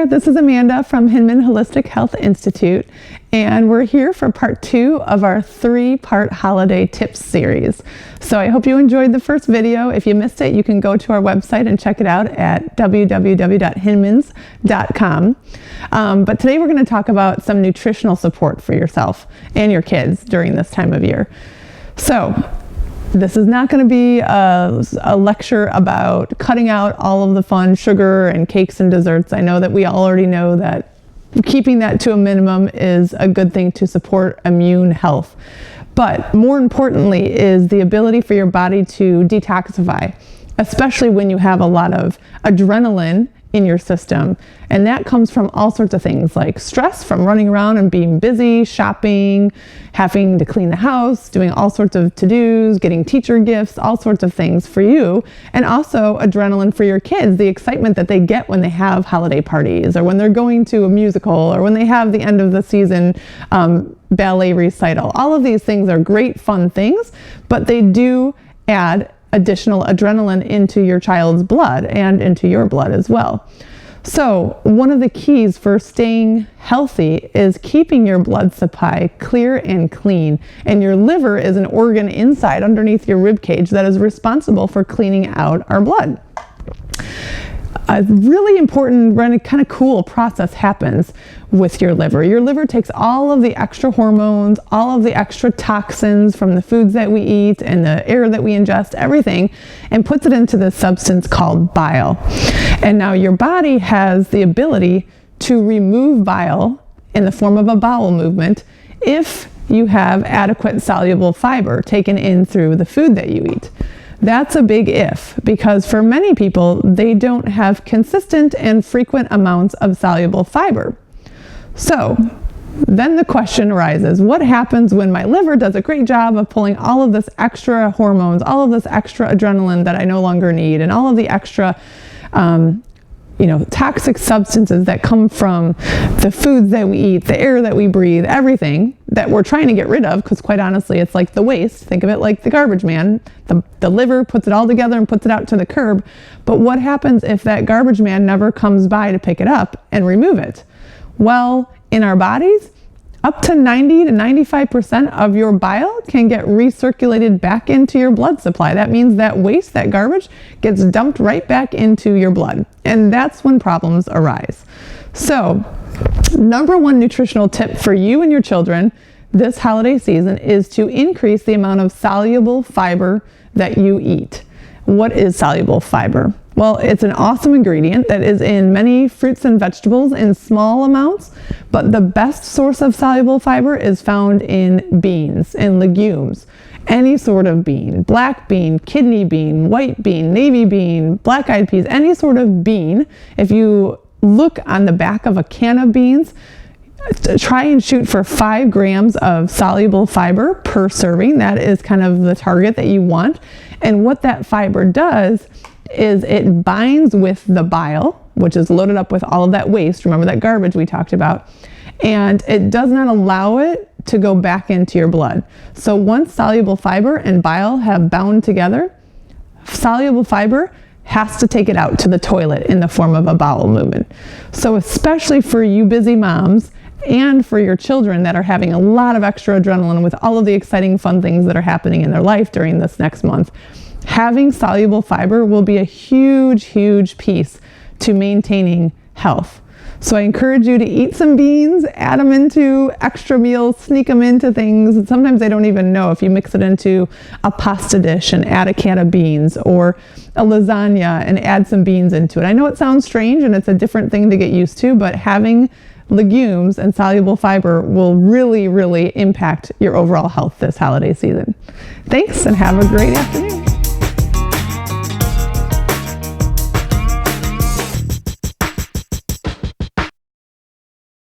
there, this is Amanda from Hinman Holistic Health Institute, and we're here for part 2 of our 3-part holiday tips series. So I hope you enjoyed the first video. If you missed it, you can go to our website and check it out at www.hinmans.com. But today we're going to talk about some nutritional support for yourself and your kids during this time of year. So this is not going to be a lecture about cutting out all of the fun sugar and cakes and desserts. I know that we all already know that keeping that to a minimum is a good thing to support immune health. But more importantly is the ability for your body to detoxify, especially when you have a lot of adrenaline in your system. And that comes from all sorts of things like stress from running around and being busy, shopping, having to clean the house, doing all sorts of to-dos, getting teacher gifts, all sorts of things for you. And also adrenaline for your kids, the excitement that they get when they have holiday parties or when they're going to a musical or when they have the end of the season ballet recital. All of these things are great, fun things, but they do add additional adrenaline into your child's blood and into your blood as well. So one of the keys for staying healthy is keeping your blood supply clear and clean. And your liver is an organ inside underneath your rib cage that is responsible for cleaning out our blood. A really important, kind of cool process happens with your liver. Your liver takes all of the extra hormones, all of the extra toxins from the foods that we eat and the air that we ingest, everything, and puts it into this substance called bile. And now your body has the ability to remove bile in the form of a bowel movement if you have adequate soluble fiber taken in through the food that you eat. That's a big if, because for many people, they don't have consistent and frequent amounts of soluble fiber. So then the question arises, what happens when my liver does a great job of pulling all of this extra hormones, all of this extra adrenaline that I no longer need, and all of the extra toxic substances that come from the foods that we eat, the air that we breathe, everything that we're trying to get rid of, because quite honestly, it's like the waste. Think of it like the garbage man. The liver puts it all together and puts it out to the curb. But what happens if that garbage man never comes by to pick it up and remove it? Well, in our bodies, up to 90 to 95% of your bile can get recirculated back into your blood supply. That means that waste, that garbage, gets dumped right back into your blood. And that's when problems arise. So, number one nutritional tip for you and your children this holiday season is to increase the amount of soluble fiber that you eat. What is soluble fiber? Well, it's an awesome ingredient that is in many fruits and vegetables in small amounts, but the best source of soluble fiber is found in beans and legumes. Any sort of bean, black bean, kidney bean, white bean, navy bean, black-eyed peas, any sort of bean. If you look on the back of a can of beans, try and shoot for 5 grams of soluble fiber per serving. That is kind of the target that you want. And what that fiber does is it binds with the bile, which is loaded up with all of that waste. Remember that garbage we talked about. And it does not allow it to go back into your blood. So once soluble fiber and bile have bound together, soluble fiber has to take it out to the toilet in the form of a bowel movement. So especially for you busy moms and for your children that are having a lot of extra adrenaline with all of the exciting fun things that are happening in their life during this next month, having soluble fiber will be a huge, huge piece to maintaining health. So I encourage you to eat some beans, add them into extra meals, sneak them into things. And sometimes they don't even know if you mix it into a pasta dish and add a can of beans, or a lasagna and add some beans into it. I know it sounds strange and it's a different thing to get used to, but having legumes and soluble fiber will really, really impact your overall health this holiday season. Thanks, and have a great afternoon.